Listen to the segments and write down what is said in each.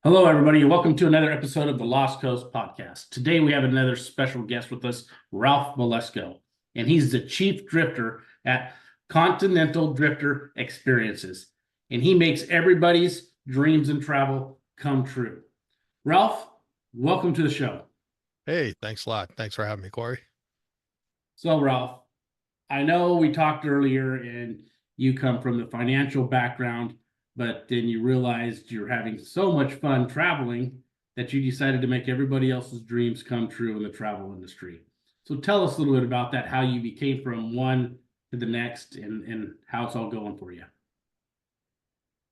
Hello, everybody, and welcome to another episode of the Lost Coast Podcast. Today, we have another special guest with us, Ralph Valesco, and he's the chief drifter at Continental Drifter Experiences, and he makes everybody's dreams and travel come true. Ralph, welcome to the show. Hey, thanks a lot. Thanks for having me, Cory. So, Ralph, I know we talked earlier, and you come from the financial background, but then you realized you're having so much fun traveling that you decided to make everybody else's dreams come true in the travel industry. So tell us a little bit about that, how you became from one to the next, and how it's all going for you.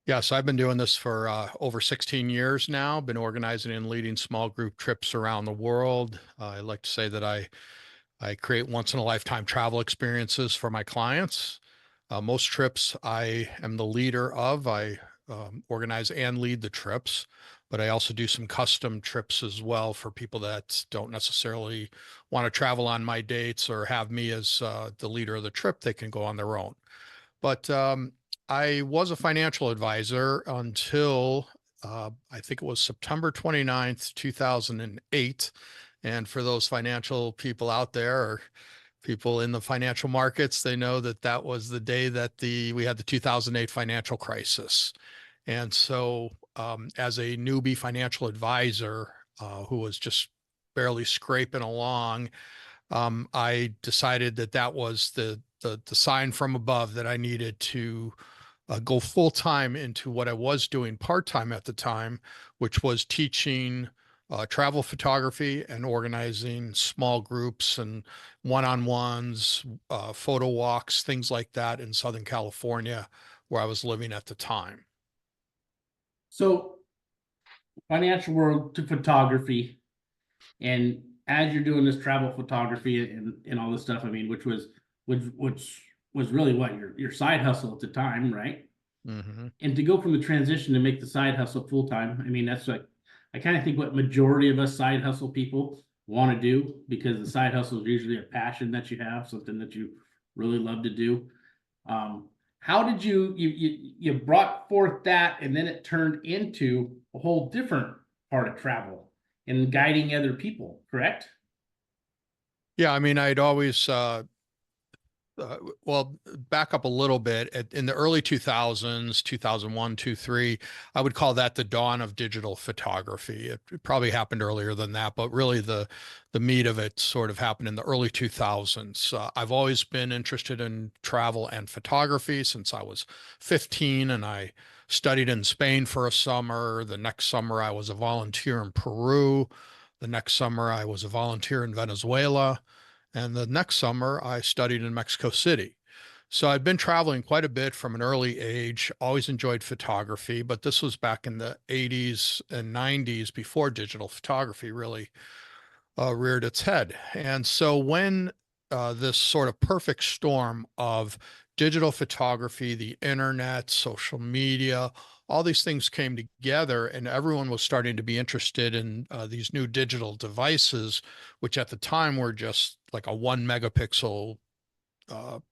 Yeah, so I've been doing this for over 16 years now, been organizing and leading small group trips around the world. I like to say that I create once in a lifetime travel experiences for my clients. Most trips I am the leader of. I organize and lead the trips, but I also do some custom trips as well for people that don't necessarily want to travel on my dates or have me as the leader of the trip. They can go on their own. But I was a financial advisor until I think it was September 29th, 2008. And for those financial people out there or people in the financial markets, they know that that was the day that we had the 2008 financial crisis. And so as a newbie financial advisor who was just barely scraping along, I decided that that was the sign from above that I needed to go full time into what I was doing part time at the time, which was teaching travel photography and organizing small groups and one-on-ones, photo walks, things like that in Southern California, where I was living at the time. So, financial world to photography, and as you're doing this travel photography and all this stuff, I mean, which was really what your side hustle at the time, right? Mm-hmm. And to go from the transition to make the side hustle full time, I mean, that's like I kind of think what majority of us side hustle people want to do, because the side hustle is usually a passion that you have, something that you really love to do. How did you brought forth that, and then it turned into a whole different part of travel and guiding other people, correct? Yeah, I mean, I'd always well, back up a little bit. In the early 2000s, 2001, 2, 3, I would call that the dawn of digital photography. It probably happened earlier than that, but really the meat of it sort of happened in the early 2000s. I've always been interested in travel and photography since I was 15, and I studied in Spain for a summer. The next summer, I was a volunteer in Peru. The next summer, I was a volunteer in Venezuela. And the next summer, I studied in Mexico City. So I'd been traveling quite a bit from an early age, always enjoyed photography, but this was back in the 80s and 90s before digital photography really reared its head. And so when this sort of perfect storm of digital photography, the internet, social media, all these things came together, and everyone was starting to be interested in these new digital devices, which at the time were just like a 1 megapixel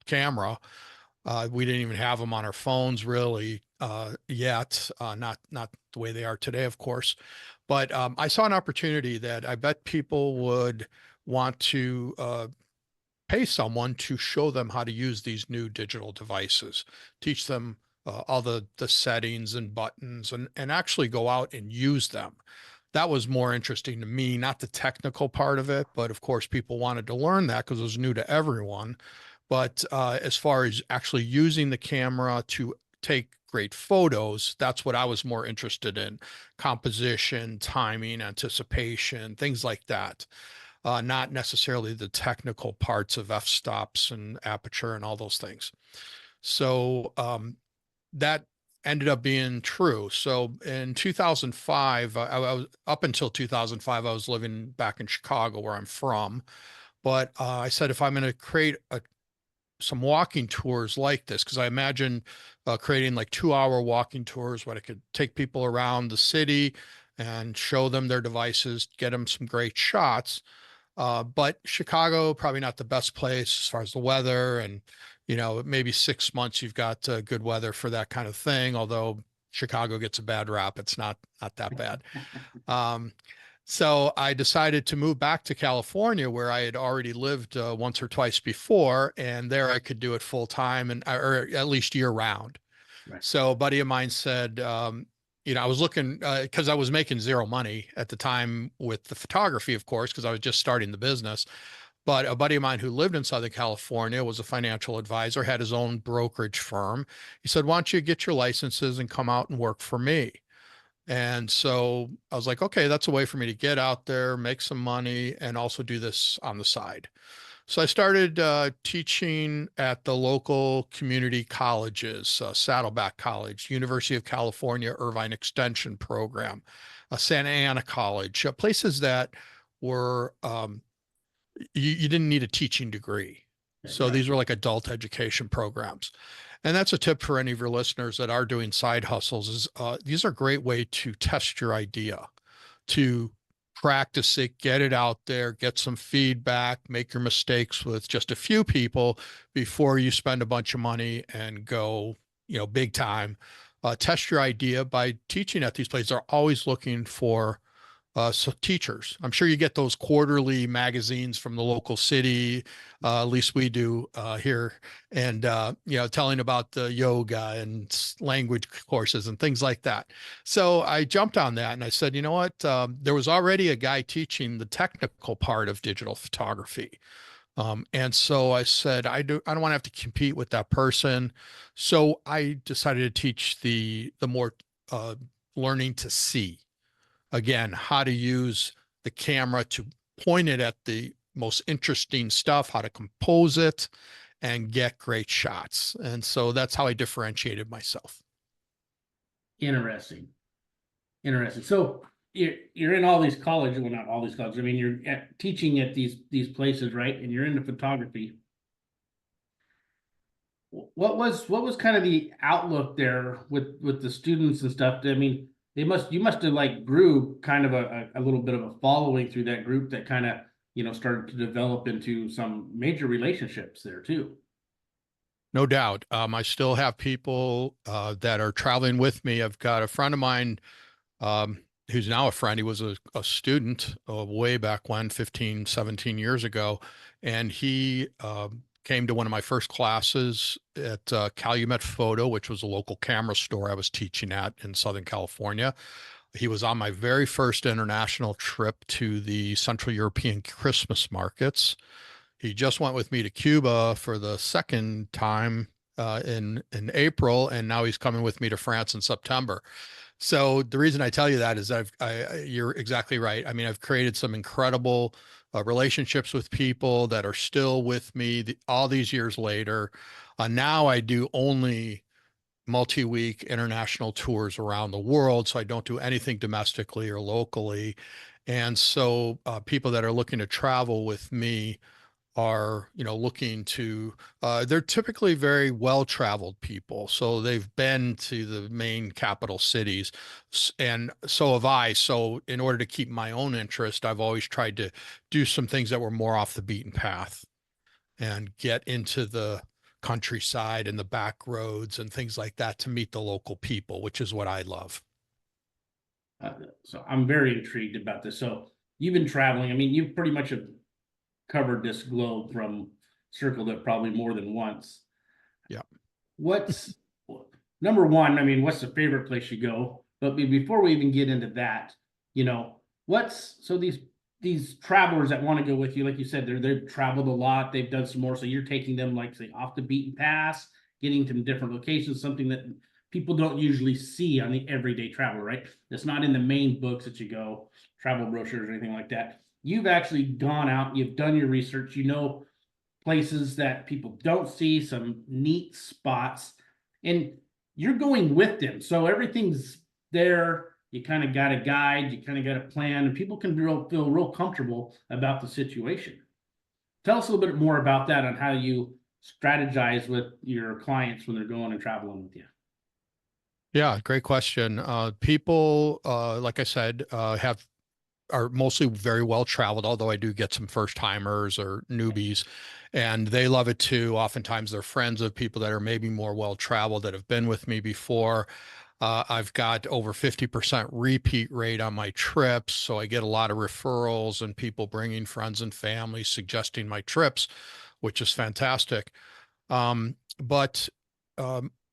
camera. We didn't even have them on our phones really yet, not the way they are today, of course. But I saw an opportunity that I bet people would want to pay someone to show them how to use these new digital devices, teach them all the settings and buttons, and actually go out and use them. That was more interesting to me, not the technical part of it, but of course people wanted to learn that because it was new to everyone. But as far as actually using the camera to take great photos, that's what I was more interested in: composition, timing, anticipation, things like that. Not necessarily the technical parts of f-stops and aperture and all those things. So that ended up being true. So in 2005, I was up until 2005, I was living back in Chicago, where I'm from. But I said, if I'm going to create some walking tours like this, because I imagine creating like 2 hour walking tours where I could take people around the city and show them their devices, get them some great shots. But Chicago, probably not the best place as far as the weather. And, maybe 6 months you've got good weather for that kind of thing. Although Chicago gets a bad rap. It's not that bad. Um, so I decided to move back to California where I had already lived once or twice before, and there I could do it full time and or at least year round. Right. So a buddy of mine said, I was looking because I was making zero money at the time with the photography, of course, because I was just starting the business. But a buddy of mine who lived in Southern California was a financial advisor, had his own brokerage firm. He said, "Why don't you get your licenses and come out and work for me?" And so I was like, okay, that's a way for me to get out there, make some money, and also do this on the side. So I started teaching at the local community colleges, Saddleback College, University of California Irvine Extension Program, Santa Ana College, places that were you didn't need a teaching degree. So Right. these were like adult education programs. And that's a tip for any of your listeners that are doing side hustles is these are a great way to test your idea, to practice it, get it out there, get some feedback, make your mistakes with just a few people before you spend a bunch of money and go, big time. Test your idea by teaching at these places. They're always looking for so teachers. I'm sure you get those quarterly magazines from the local city, at least we do here, and telling about the yoga and language courses and things like that. So I jumped on that and I said, you know what? There was already a guy teaching the technical part of digital photography. And so I said, I don't want to have to compete with that person. So I decided to teach the more learning to see, again, how to use the camera to point it at the most interesting stuff, how to compose it and get great shots. And so that's how I differentiated myself. Interesting. Interesting. So you're in all these colleges, well, not all these colleges. I mean, you're teaching at these places, right? And you're into photography. What was kind of the outlook there with the students and stuff? I mean, you must have like grew kind of a little bit of a following through that group that kind of started to develop into some major relationships there too. No doubt. I still have people that are traveling with me. I've got a friend of mine who's now a friend. He was a student way back when, 15, 17 years ago. And he came to one of my first classes at Calumet Photo, which was a local camera store I was teaching at in Southern California. He was on my very first international trip to the Central European Christmas markets. He just went with me to Cuba for the second time in April, and now he's coming with me to France in September. So the reason I tell you that is that you're exactly right. I mean, I've created some incredible relationships with people that are still with me all these years later. Now I do only multi-week international tours around the world, so I don't do anything domestically or locally. And so people that are looking to travel with me are looking to they're typically very well traveled people, so they've been to the main capital cities, and so have I. So in order to keep my own interest, I've always tried to do some things that were more off the beaten path and get into the countryside and the back roads and things like that to meet the local people, which is what I love. So I'm very intrigued about this. So you've been traveling. I mean, you pretty much have covered this globe from circled it probably more than once. Yeah. What's number one? I mean, what's the favorite place you go? But before we even get into that, what's so these travelers that want to go with you, like you said, they've traveled a lot, they've done some more. So you're taking them, like, say, off the beaten path, getting to different locations, something that people don't usually see on the everyday travel, right? That's not in the main books that you go, travel brochures or anything like that. You've actually gone out, you've done your research, places that people don't see, some neat spots, and you're going with them. So everything's there. You kind of got a guide, you kind of got a plan, and people can feel real comfortable about the situation. Tell us a little bit more about that on how you strategize with your clients when they're going and traveling with you. Yeah, great question. People, like I said, are mostly very well traveled, although I do get some first timers or newbies, and they love it too. Oftentimes they're friends of people that are maybe more well traveled that have been with me before. I've got over 50% repeat rate on my trips. So I get a lot of referrals and people bringing friends and family suggesting my trips, which is fantastic. But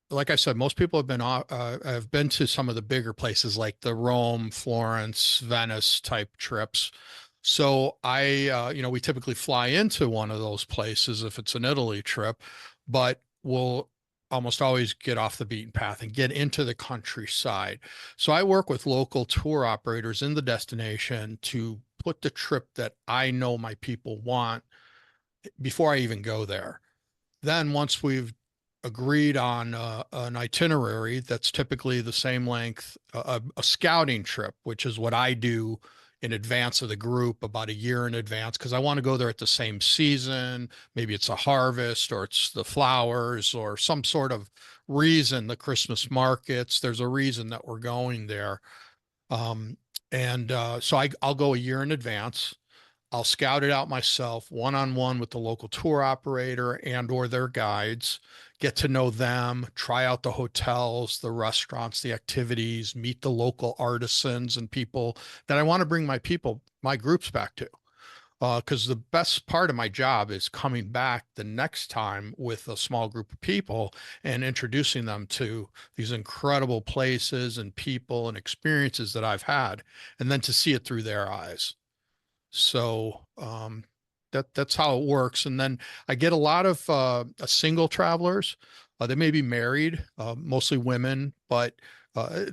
like I said, most people have been to some of the bigger places like the Rome, Florence, Venice type trips. So we typically fly into one of those places if it's an Italy trip, but we'll almost always get off the beaten path and get into the countryside. So I work with local tour operators in the destination to put the trip that I know my people want before I even go there. Then once we've agreed on an itinerary that's typically the same length, a scouting trip, which is what I do in advance of the group about a year in advance, because I want to go there at the same season. Maybe it's a harvest or it's the flowers or some sort of reason, the Christmas markets, there's a reason that we're going there. Um, I'll go a year in advance. I'll scout it out myself, one-on-one with the local tour operator and or their guides, get to know them, try out the hotels, the restaurants, the activities, meet the local artisans and people that I want to bring my groups back to. Because the best part of my job is coming back the next time with a small group of people and introducing them to these incredible places and people and experiences that I've had, and then to see it through their eyes. So that's how it works. And then I get a lot of single travelers. They may be married, mostly women, but uh,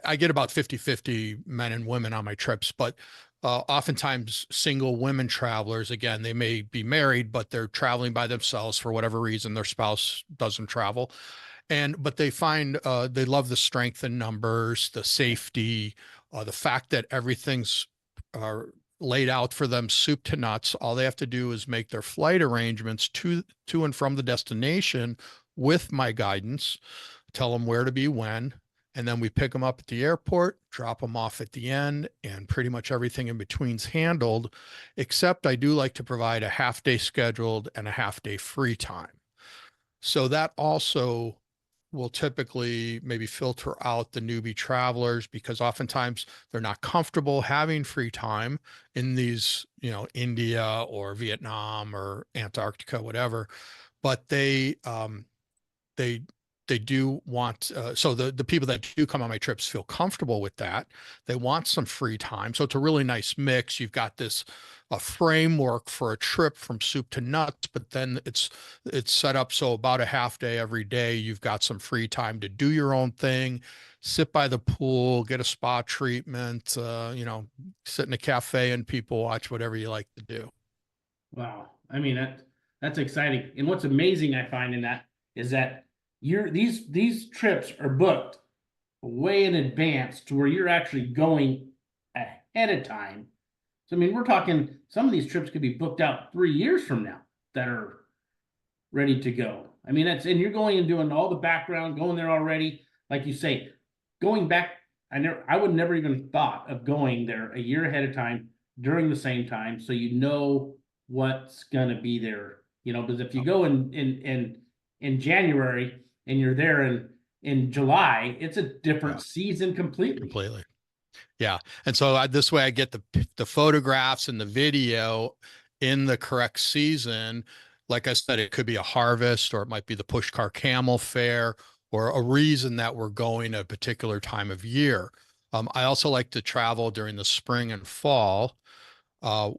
I get about 50-50 men and women on my trips. But oftentimes single women travelers, again, they may be married, but they're traveling by themselves for whatever reason. Their spouse doesn't travel. But they find they love the strength in numbers, the safety, the fact that everything's uh, laid out for them, soup to nuts. All they have to do is make their flight arrangements to and from the destination with my guidance, tell them where to be when, and then we pick them up at the airport, drop them off at the end, and pretty much everything in between's handled, except I do like to provide a half day scheduled and a half day free time. So that also will typically maybe filter out the newbie travelers because oftentimes they're not comfortable having free time in these, India or Vietnam or Antarctica, whatever. But they they do want so the people that do come on my trips feel comfortable with that. They want some free time, so it's a really nice mix. You've got this a framework for a trip from soup to nuts, but then it's set up so about a half day every day you've got some free time to do your own thing, sit by the pool, get a spa treatment, sit in a cafe and people watch, whatever you like to do. Wow. I mean, that's exciting. And what's amazing I find in that is that these trips are booked way in advance to where you're actually going ahead of time. So I mean, we're talking some of these trips could be booked out 3 years from now that are ready to go. I mean, and you're going and doing all the background, going there already, like you say, going back. I would never even thought of going there a year ahead of time during the same time, so you know what's gonna be there. Because if you go in January and you're there in July, it's a different Yeah, season completely. completely. Yeah. And so this way I get the photographs and the video in the correct season. Like I said, it could be a harvest or it might be the Pushkar Camel Fair or a reason that we're going a particular time of year. I also like to travel during the spring and fall, uh,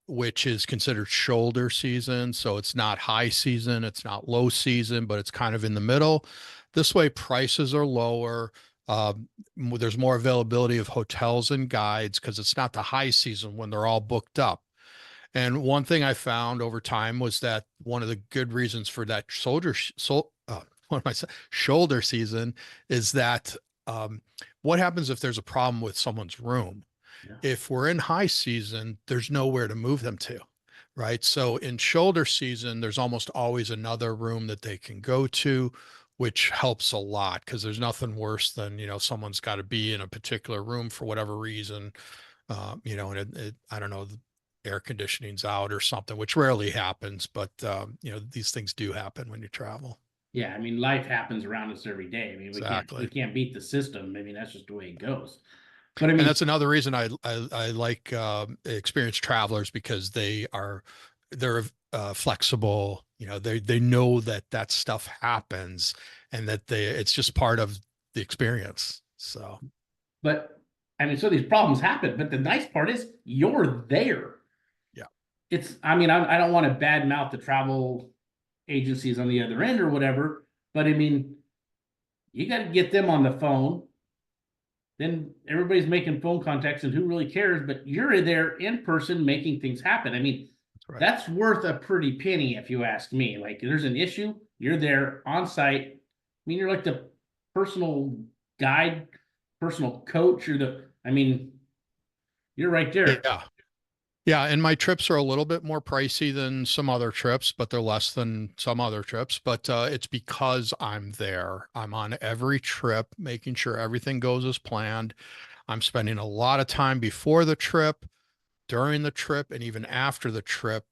which is considered shoulder season. So it's not high season, it's not low season, but it's kind of in the middle. This way, prices are lower. There's more availability of hotels and guides because it's not the high season when they're all booked up. And one thing I found over time was that one of the good reasons for that what am I saying? Shoulder season is that what happens if there's a problem with someone's room? Yeah. If we're in high season, there's nowhere to move them to, right? So in shoulder season, there's almost always another room that they can go to, which helps a lot because there's nothing worse than, someone's got to be in a particular room for whatever reason, and I don't know, the air conditioning's out or something, which rarely happens, but, these things do happen when you travel. Yeah, I mean, life happens around us every day. I mean, we Exactly. can't beat the system. I mean, that's just the way it goes. But I And mean, that's another reason I like experienced travelers because they're flexible. You know, they know that that stuff happens and that it's just part of the experience. So but I mean, so these problems happen. But the nice part is you're there. yeah, It's, I mean, I don't want to badmouth the travel agencies on the other end or whatever, but I mean, you got to get them on the phone. Then everybody's making phone contacts, and who really cares? But you're there in person making things happen. I mean, that's right. that's worth a pretty penny if you ask me. Like, there's an issue, you're there on site. I mean, you're like the personal guide, personal coach. I mean, you're right there. Yeah. Yeah, and my trips are a little bit more pricey than some other trips, but they're less than some other trips. But it's because I'm there. I'm on every trip, making sure everything goes as planned. I'm spending a lot of time before the trip, during the trip, and even after the trip,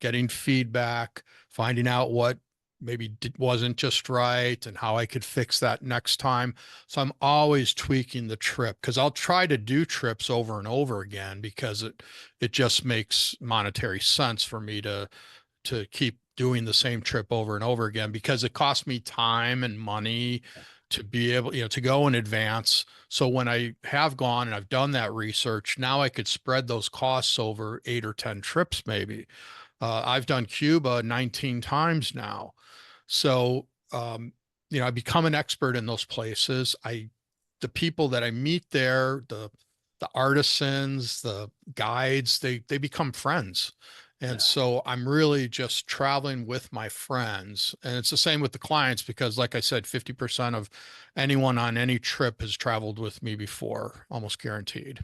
getting feedback, finding out what maybe wasn't just right and how I could fix that next time. So I'm always tweaking the trip because I'll try to do trips over and over again because it just makes monetary sense for me to keep doing the same trip over and over again because it costs me time and money to be able, to go in advance. So when I have gone and I've done that research, now I could spread those costs over 8 or 10 trips, maybe. I've done Cuba 19 times now. So, I become an expert in those places. The people that I meet there, the artisans, the guides, they become friends. And Yeah. so I'm really just traveling with my friends. And it's the same with the clients because, like I said, 50% of anyone on any trip has traveled with me before, almost guaranteed.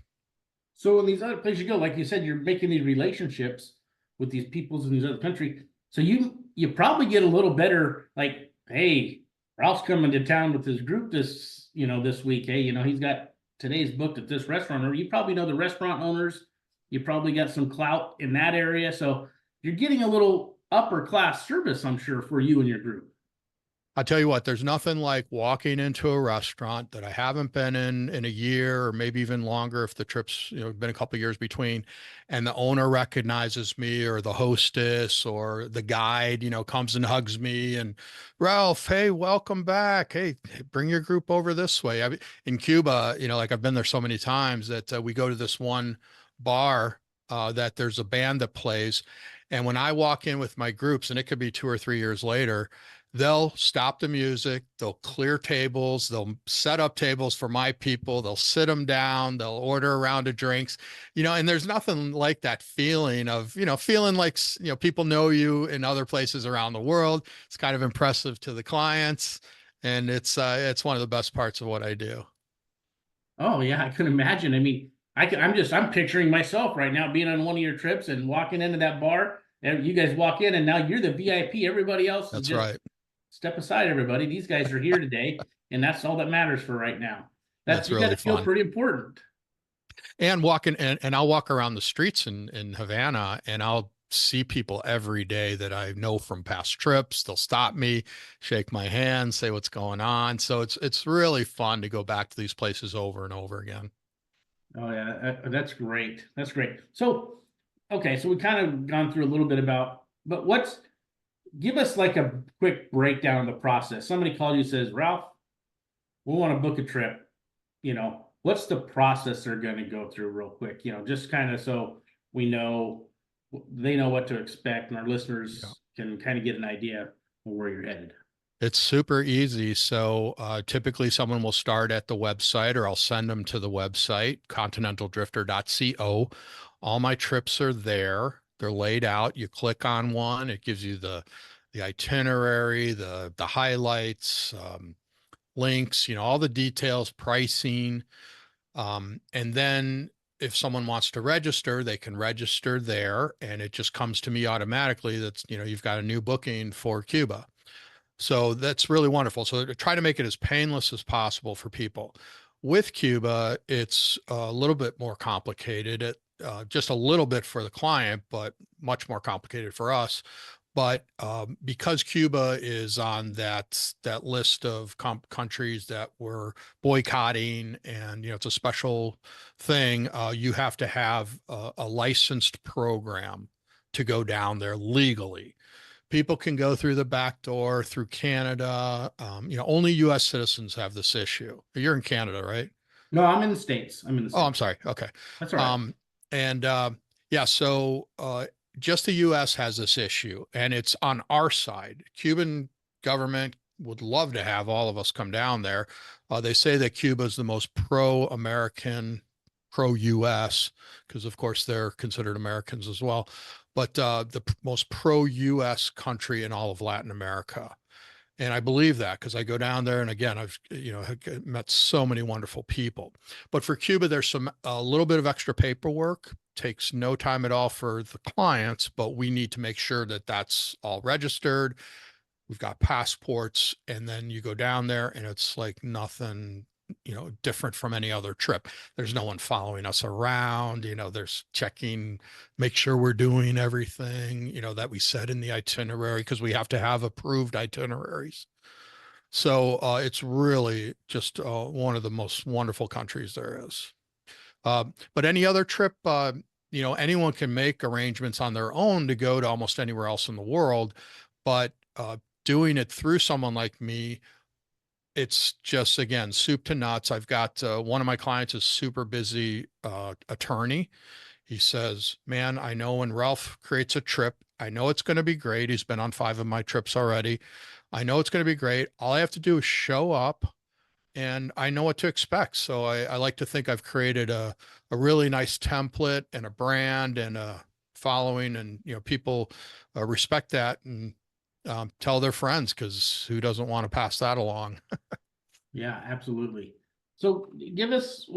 So in these other places you go, like you said, you're making these relationships with these peoples in these other countries. So you probably get a little better, like, hey, Ralph's coming to town with his group this week. Hey, he's got today's booked at this restaurant, or you probably know the restaurant owners. You probably got some clout in that area. So you're getting a little upper class service, I'm sure, for you and your group. I tell you what, there's nothing like walking into a restaurant that I haven't been in a year or maybe even longer if the trip's, been a couple of years between, and the owner recognizes me or the hostess or the guide, comes and hugs me and Ralph, hey, welcome back. Hey, bring your group over this way. In Cuba, like I've been there so many times that we go to this one bar that there's a band that plays. And when I walk in with my groups, and it could be 2 or 3 years later, they'll stop the music, they'll clear tables, they'll set up tables for my people, they'll sit them down, they'll order a round of drinks, and there's nothing like that feeling of, feeling like, people know you in other places around the world. It's kind of impressive to the clients. And it's one of the best parts of what I do. Oh yeah, I can imagine. I mean, I'm picturing myself right now being on one of your trips and walking into that bar, and you guys walk in, and now you're the VIP. Everybody else is That's just right. step aside. Everybody, these guys are here today, and that's all that matters for right now. That's That's you got really to feel fun. pretty important. And walking and I'll walk around the streets in Havana and I'll see people every day that I know from past trips. They'll stop me, shake my hand, say what's going on. So it's really fun to go back to these places over and over again. Oh yeah, that's great. That's great. So, okay, so we kind of gone through a little bit about, but give us like a quick breakdown of the process. Somebody calls you, says, Ralph, we want to book a trip. What's the process they're going to go through real quick? Just kind of so we know, they know what to expect, and our Yeah. listeners can kind of get an idea of where you're headed. It's super easy. So typically someone will start at the website or I'll send them to the website, continentaldrifter.co. All my trips are there. They're laid out. You click on one, it gives you the itinerary, the highlights, links, all the details, pricing. And then if someone wants to register, they can register there and it just comes to me automatically that's, you've got a new booking for Cuba. So that's really wonderful. So to try to make it as painless as possible for people. With Cuba, it's a little bit more complicated. Just a little bit for the client, but much more complicated for us. But because Cuba is on that list of countries that were boycotting, and it's a special thing, you have to have a licensed program to go down there legally. People can go through the back door through Canada. Only U.S. citizens have this issue. You're in Canada, right? No, I'm in the States. I'm in the Oh, I'm States. sorry. Okay. That's all right. Um, and yeah, so just the US has this issue, and it's on our side. Cuban government would love to have all of us come down there. They say that Cuba is the most pro-American, pro-US, because of course they're considered Americans as well, but most pro-US country in all of Latin America. And I believe that because I go down there, and again, I've met so many wonderful people. But for Cuba, there's a little bit of extra paperwork. Takes no time at all for the clients, but we need to make sure that that's all registered. We've got passports, and then you go down there, and it's like nothing, different from any other trip. There's no one following us around. There's checking, make sure we're doing everything, that we said in the itinerary, because we have to have approved itineraries. So it's really just one of the most wonderful countries there is. But any other trip, anyone can make arrangements on their own to go to almost anywhere else in the world. But doing it through someone like me, it's just, again, soup to nuts. I've got one of my clients is super busy attorney. He says, man, I know when Ralph creates a trip, I know it's going to be great. He's been on 5 of my trips already. I know it's going to be great. All I have to do is show up, and I know what to expect. So I like to think I've created a really nice template and a brand and a following, and people respect that, and tell their friends, because who doesn't want to pass that along? Yeah, absolutely. So give us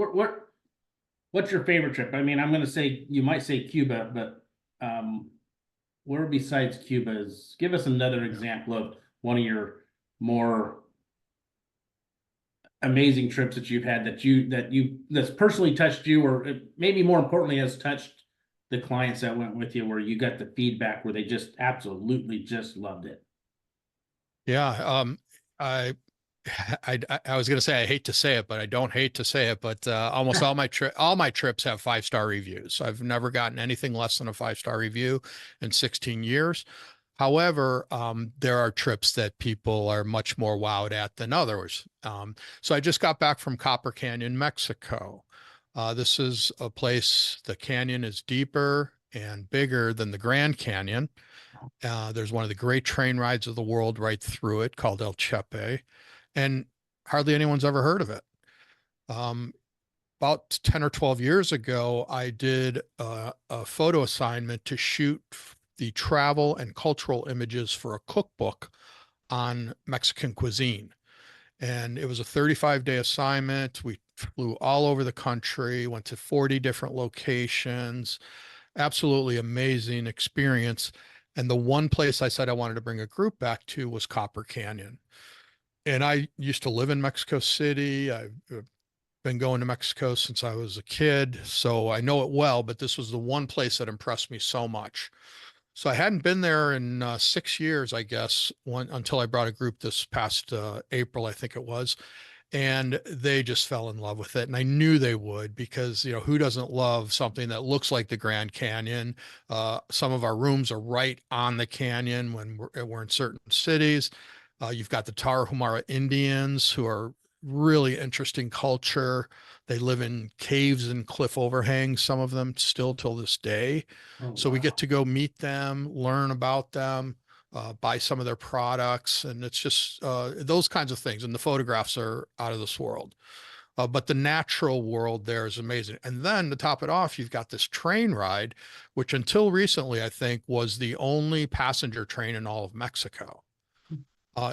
what's your favorite trip? I mean, I'm going to say you might say Cuba, but where besides Cuba is? Give us another example of one of your more amazing trips that you've had that's personally touched you, or maybe more importantly has touched the clients that went with you, where you got the feedback where they just absolutely just loved it. Yeah. I, I was going to say, I hate to say it, but I don't hate to say it, but almost all my trips have 5-star reviews. I've never gotten anything less than a 5-star review in 16 years. However, there are trips that people are much more wowed at than others. So I just got back from Copper Canyon, Mexico. This is a place, the canyon is deeper and bigger than the Grand Canyon. There's one of the great train rides of the world right through it, called El Chepe, and hardly anyone's ever heard of it. Um, about 10 or 12 years ago, I did a photo assignment to shoot the travel and cultural images for a cookbook on Mexican cuisine. And it was a 35-day assignment. We flew all over the country, went to 40 different locations. Absolutely amazing experience. And the one place I said I wanted to bring a group back to was Copper Canyon. And I used to live in Mexico City. I've been going to Mexico since I was a kid, so I know it well, but this was the one place that impressed me so much. So I hadn't been there in 6 years, I guess, until I brought a group this past April, I think it was, and they just fell in love with it. And I knew they would, because, who doesn't love something that looks like the Grand Canyon? Some of our rooms are right on the canyon when we're in certain cities. You've got the Tarahumara Indians, who are really interesting culture. They live in caves and cliff overhangs, some of them still till this day. Oh, So we get wow. to go meet them, learn about them, buy some of their products. And it's just those kinds of things. And the photographs are out of this world. But the natural world there is amazing. And then to top it off, you've got this train ride, which until recently, I think, was the only passenger train in all of Mexico.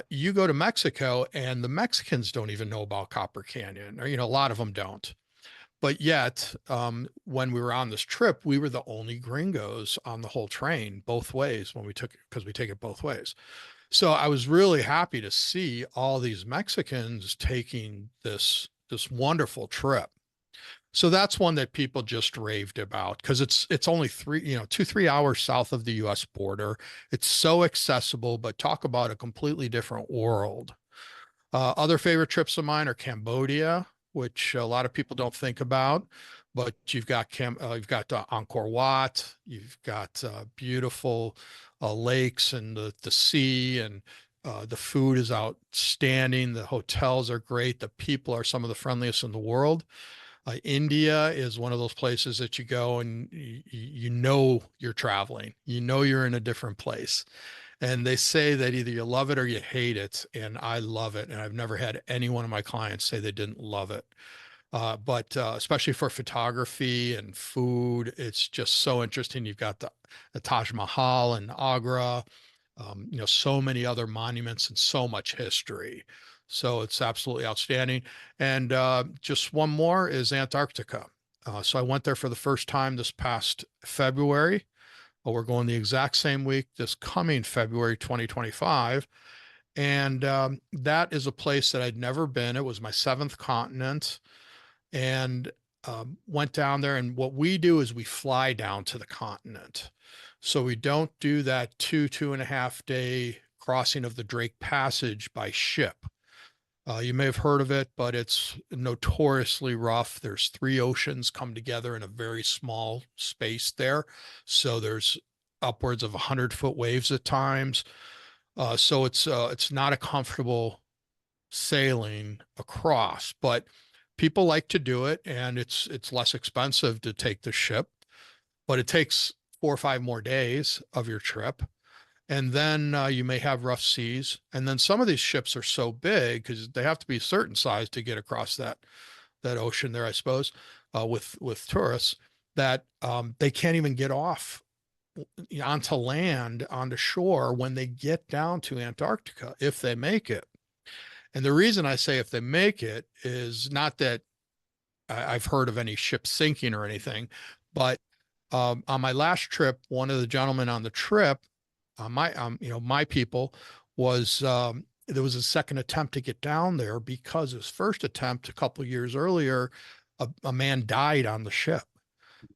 You go to Mexico, and the Mexicans don't even know about Copper Canyon, or, a lot of them don't. But yet, when we were on this trip, we were the only gringos on the whole train, both ways, when we took it, because we take it both ways. So I was really happy to see all these Mexicans taking this wonderful trip. So that's one that people just raved about because it's only 2-3 hours south of the US border. It's so accessible, but talk about a completely different world. Other favorite trips of mine are Cambodia, which a lot of people don't think about, but you've got Angkor Wat, you've got beautiful lakes and the sea, and the food is outstanding. The hotels are great. The people are some of the friendliest in the world. India is one of those places that you go and you know you're traveling. You know you're in a different place. And they say that either you love it or you hate it. And I love it. And I've never had any one of my clients say they didn't love it. But especially for photography and food, it's just so interesting. You've got the Taj Mahal in Agra, so many other monuments and so much history. So it's absolutely outstanding. And just one more is Antarctica. So I went there for the first time this past February. Well, we're going the exact same week this coming February 2025. And that is a place that I'd never been. It was my seventh continent. And went down there. And what we do is we fly down to the continent. So we don't do that 2.5 day crossing of the Drake Passage by ship. You may have heard of it, but it's notoriously rough. There's three oceans come together in a very small space there. So there's upwards of 100-foot waves at times. So it's not a comfortable sailing across, but people like to do it, and it's less expensive to take the ship, but it takes 4 or 5 more days of your trip. And then you may have rough seas. And then some of these ships are so big because they have to be a certain size to get across that ocean there, I suppose, with tourists that they can't even get off onto land, onto shore when they get down to Antarctica, if they make it. And the reason I say if they make it is not that I've heard of any ship sinking or anything, but on my last trip, one of the gentlemen on the trip, my people was there was a second attempt to get down there because his first attempt a couple of years earlier, a man died on the ship.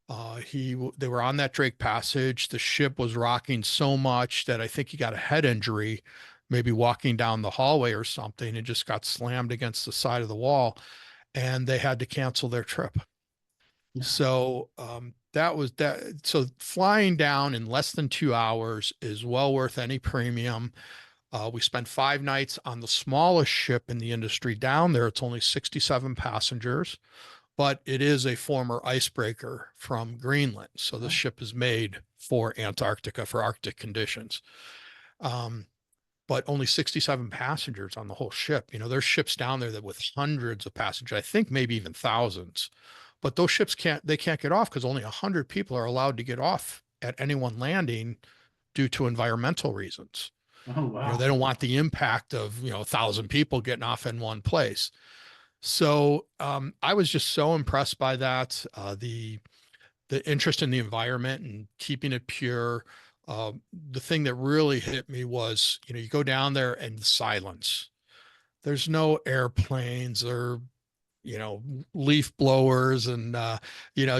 They were on that Drake Passage. The ship was rocking so much that I think he got a head injury, maybe walking down the hallway or something, and just got slammed against the side of the wall, and they had to cancel their trip. So that was that. So flying down in less than 2 hours is well worth any premium. We spent 5 nights on the smallest ship in the industry down there. It's only 67 passengers, but it is a former icebreaker from Greenland. So the ship is made for Antarctica, for Arctic conditions. But only 67 passengers on the whole ship. There's ships down there that with hundreds of passengers, I think maybe even thousands. But those ships can't get off because only 100 people are allowed to get off at any one landing due to environmental reasons. Oh, wow. They don't want the impact of 1,000 people getting off in one place. So I was just so impressed by that. The interest in the environment and keeping it pure. The thing that really hit me was, you go down there and the silence. There's no airplanes or leaf blowers and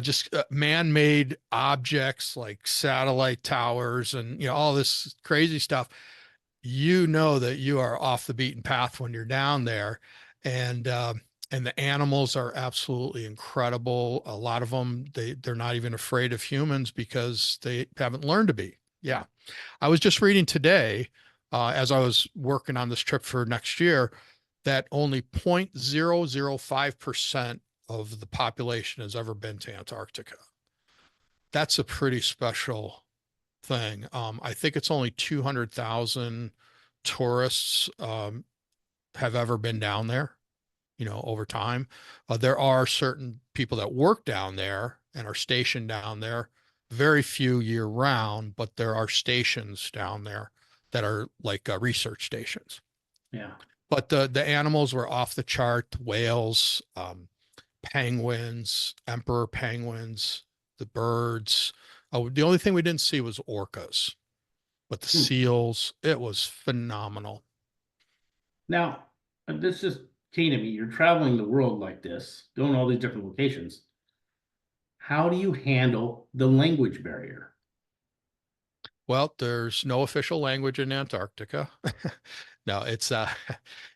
just man-made objects like satellite towers and all this crazy stuff. That you are off the beaten path when you're down there, and the animals are absolutely incredible. A lot of them, they're not even afraid of humans because they haven't learned to be. Yeah, I was just reading today, as I was working on this trip for next year, that only 0.005% of the population has ever been to Antarctica. That's a pretty special thing. I think it's only 200,000 tourists have ever been down there, over time. There are certain people that work down there and are stationed down there, very few year round, but there are stations down there that are like research stations. Yeah. But the animals were off the chart. Whales, penguins, emperor penguins, the birds. Oh, the only thing we didn't see was orcas, but the seals, it was phenomenal. Now, this just came to me. You're traveling the world like this, going all these different locations. how do you handle the language barrier? Well, there's no official language in Antarctica. No, it's yeah,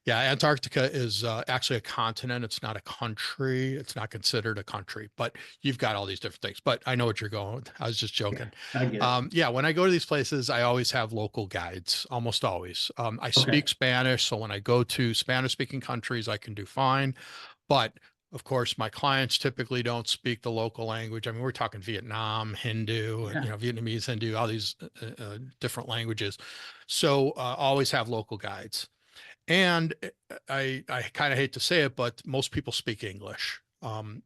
Antarctica is actually a continent. It's not a country. It's not considered a country, but you've got all these different things. But I know what you're going with. I was just Yeah, joking. I get it. Yeah, when I go to these places, I always have local guides, almost always. I Okay. speak Spanish, so when I go to Spanish speaking countries, I can do fine. But of course, my clients typically don't speak the local language. I mean, we're talking Vietnam, Hindu, Yeah. Vietnamese, Hindu, all these different languages. So always have local guides. And I kind of hate to say it, but most people speak English,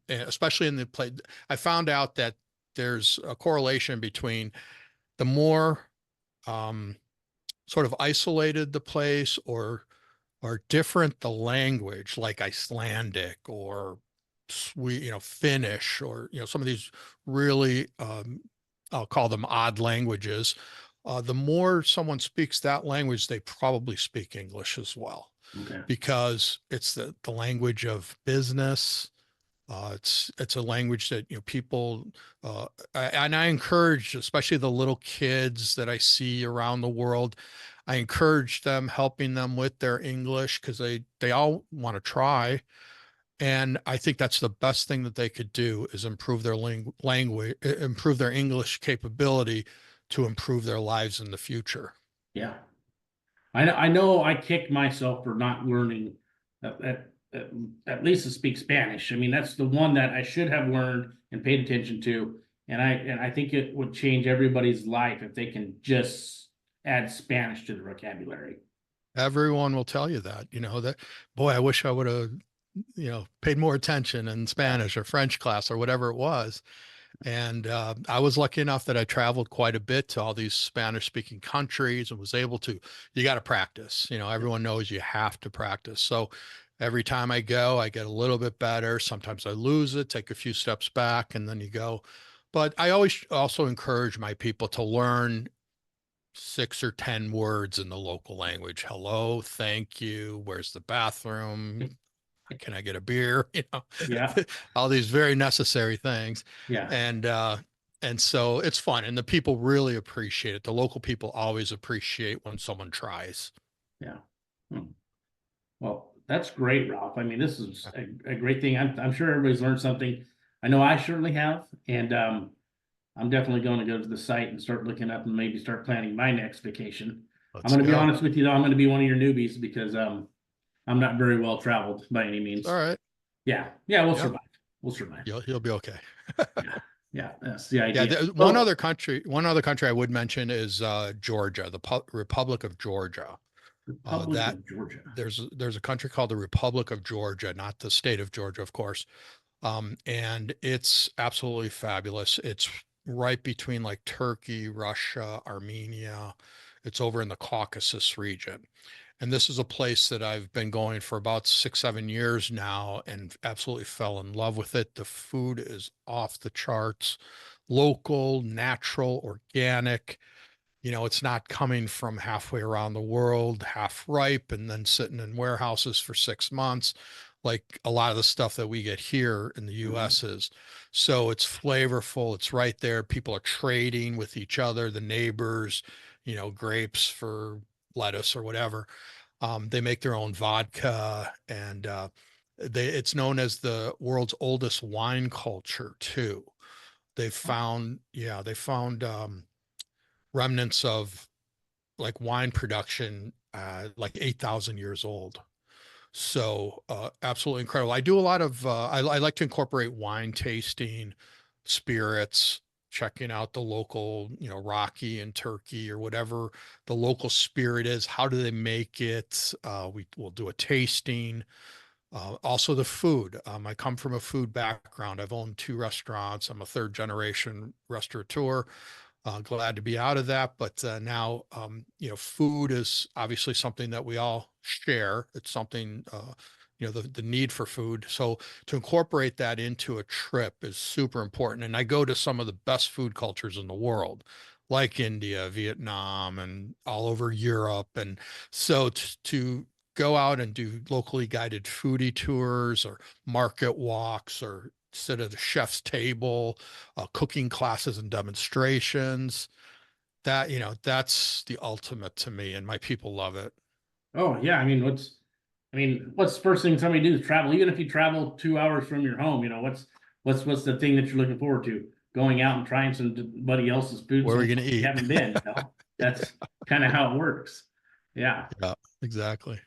especially in the play. I found out that there's a correlation between the more um, sort of isolated the place or different the language, like Icelandic or Finnish, or some of these really I'll call them odd languages. The more someone speaks that language, they probably speak English as well, Okay. because it's the language of business. It's a language that people and I encourage, especially the little kids that I see around the world. I encourage them, helping them with their English, because they all want to try, and I think that's the best thing that they could do, is improve their language, improve their English capability to improve their lives in the future. Yeah. I know I kicked myself for not learning at, at, at, at least to speak Spanish. I mean, that's the one that I should have learned and paid attention to. And I think it would change everybody's life if they can just add Spanish to the vocabulary. Everyone will tell you that, that, boy, I wish I would have, paid more attention in Yeah. Spanish or French class or whatever it was. And I was lucky enough that I traveled quite a bit to all these Spanish speaking countries and was able to, you got to practice. Everyone knows you have to practice. So every time I go, I get a little bit better. Sometimes I lose it, take a few steps back, and then you go. But I always also encourage my people to learn 6 or 10 words in the local language. Hello, thank you, where's the bathroom? Can I get a beer? Yeah. All these very necessary things. Yeah. And and so it's fun, and the people really appreciate it. The local people always appreciate when someone tries. Yeah. Hmm. Well, that's great, Ralph. I mean, this is a great thing. I'm sure everybody's learned something. I know I certainly have. And I'm definitely going to go to the site and start looking up and maybe start planning my next vacation. I'm Let's going to be go. honest with you, though. I'm going to be one of your newbies because I'm not very well traveled by any All means. right. Yeah. Yeah. We'll Yeah, survive. We'll survive. you'll be okay. Yeah. Yeah. That's the Yeah, idea. one So, other country I would mention is Georgia, the Republic of Georgia. Republic That of Georgia. there's a country called the Republic of Georgia, not the state of Georgia, of course. And it's absolutely fabulous. It's right between like Turkey, Russia, Armenia. It's over in the Caucasus region. And this is a place that I've been going for about 6, 7 years now and absolutely fell in love with it. The food is off the charts, local, natural, organic. It's not coming from halfway around the world, half ripe, and then sitting in warehouses for 6 months, like a lot of the stuff that we get here in the Mhm. US is. So it's flavorful, it's right there. People are trading with each other, the neighbors, grapes for lettuce or whatever. They make their own vodka, and it's known as the world's oldest wine culture too. They found remnants of like wine production, like 8,000 years old. So absolutely incredible. I do a lot of, I like to incorporate wine tasting, spirits, checking out the local, Rocky in Turkey or whatever the local spirit is. How do they make it? We will do a tasting. Also the food. I come from a food background. I've owned 2 restaurants. I'm a third generation restaurateur. Glad to be out of that, but now food is obviously something that we all share. It's something the need for food. So to incorporate that into a trip is super important. And I go to some of the best food cultures in the world, like India, Vietnam, and all over Europe. And so to go out and do locally guided foodie tours or market walks or sit at a chef's table, cooking classes and demonstrations. That, that's the ultimate to me, and my people love it. Oh yeah, I mean, what's the first thing somebody do is travel? Even if you travel 2 hours from your home, what's the thing that you're looking forward to? Going out and trying somebody else's food Where are we somewhere going to you eat? haven't been, you know? That's kind of how it works. Yeah. Yeah, exactly.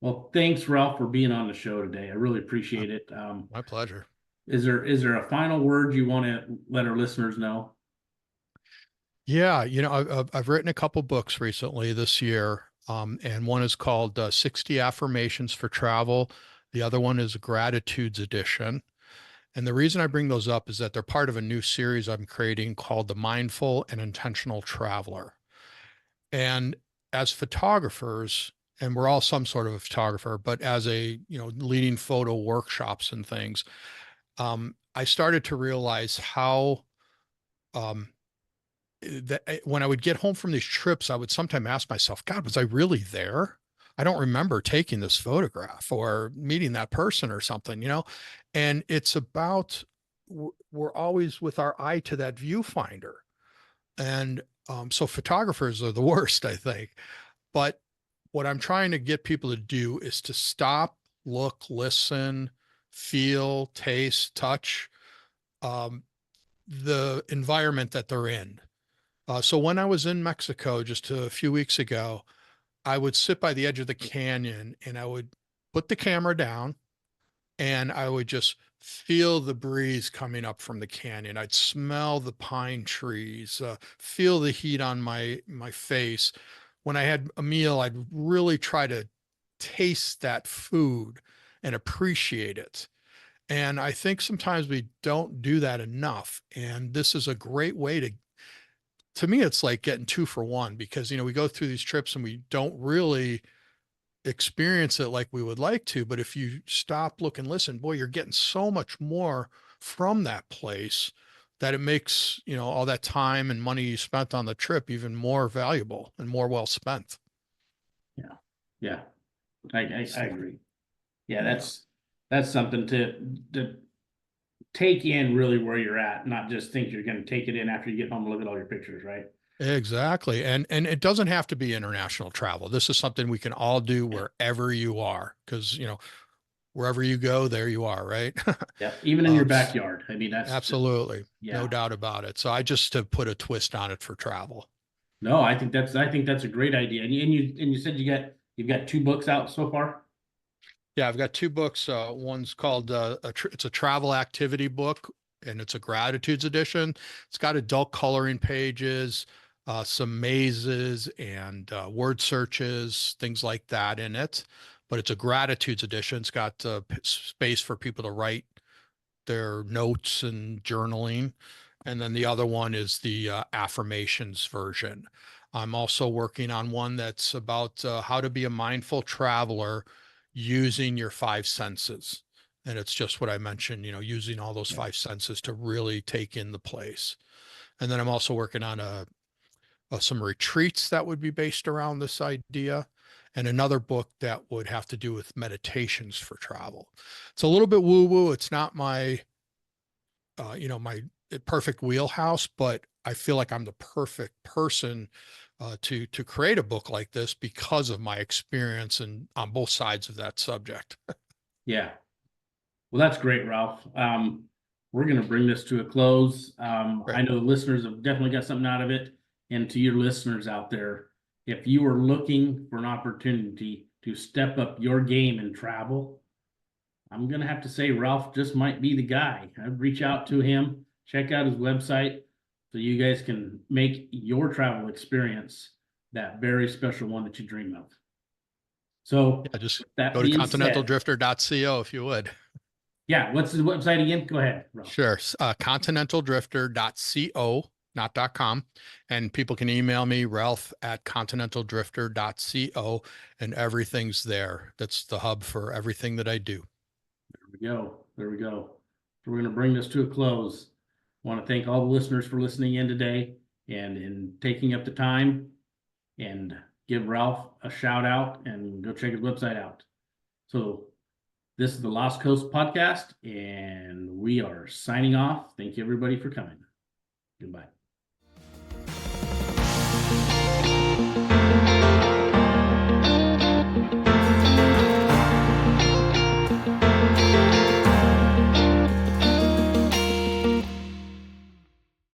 Well, thanks, Ralph, for being on the show today. I really My, appreciate it. my pleasure. Is there a final word you want to let our listeners know? Yeah, I've written a couple books recently this year, and one is called 60 Affirmations for Travel. The other one is a Gratitudes Edition. And the reason I bring those up is that they're part of a new series I'm creating called The Mindful and Intentional Traveler. And as photographers, and we're all some sort of a photographer, but as leading photo workshops and things, I started to realize how um, that when I would get home from these trips, I would sometimes ask myself, God, was I really there? I don't remember taking this photograph or meeting that person or something. And it's about, we're always with our eye to that viewfinder. And so photographers are the worst, I think. But what I'm trying to get people to do is to stop, look, listen, feel, taste, touch um, the environment that they're in. So when I was in Mexico just a few weeks ago, I would sit by the edge of the canyon and I would put the camera down and I would just feel the breeze coming up from the canyon. I'd smell the pine trees, feel the heat on my face. When I had a meal, I'd really try to taste that food and appreciate it. And I think sometimes we don't do that enough. And this is a great way to me, it's like getting two for one because, we go through these trips and we don't really experience it like we would like to. But if you stop, look, and listen, boy, you're getting so much more from that place that it makes, all that time and money you spent on the trip even more valuable and more well spent. Yeah. Yeah. I So, agree. Yeah, yeah. that's something to take in really where you're at, not just think you're going to take it in after you get home and look at all your pictures, right? Exactly. And it doesn't have to be international travel. This is something we can all do Yeah. wherever you are, because, wherever you go, there you are, right? Yeah. Even in your Um, backyard. I mean, that's just, Absolutely. No yeah. doubt about it. So I just to put a twist on it for travel. No, I think that's a great idea. And you said you've got two books out so far? Yeah, I've got two books. One's called it's a travel activity book, and it's a gratitudes edition. It's got adult coloring pages, some mazes and word searches, things like that in it. But it's a gratitudes edition. It's got space for people to write their notes and journaling. And then the other one is the affirmations version. I'm also working on one that's about how to be a mindful traveler using your five senses. And it's just what I mentioned, using all those Yeah. five senses to really take in the place. And then I'm also working on some retreats that would be based around this idea, and another book that would have to do with meditations for travel. It's a little bit woo woo. It's not my perfect wheelhouse, but I feel like I'm the perfect person to create a book like this because of my experience and on both sides of that subject. Yeah. Well, that's great, Ralph. We're going to bring this to a close. I Right. know the listeners have definitely got something out of it. And to your listeners out there, if you are looking for an opportunity to step up your game in travel, I'm going to have to say Ralph just might be the guy. I'd reach out to him, check out his website so you guys can make your travel experience that very special one that you dream of. So, Yeah, just with that go to being said, continentaldrifter.co if you would. yeah, what's his website again? Go ahead, Ralph. Sure. Continentaldrifter.co, not .com. And people can email me, Ralph at continentaldrifter.co, and everything's there. That's the hub for everything that I do. There we go. There we go. So we're going to bring this to a close. I want to thank all the listeners for listening in today and in taking up the time and give Ralph a shout out and go check his website out. So This is the Lost Coast Podcast, and we are signing off. Thank you, everybody, for coming. Goodbye.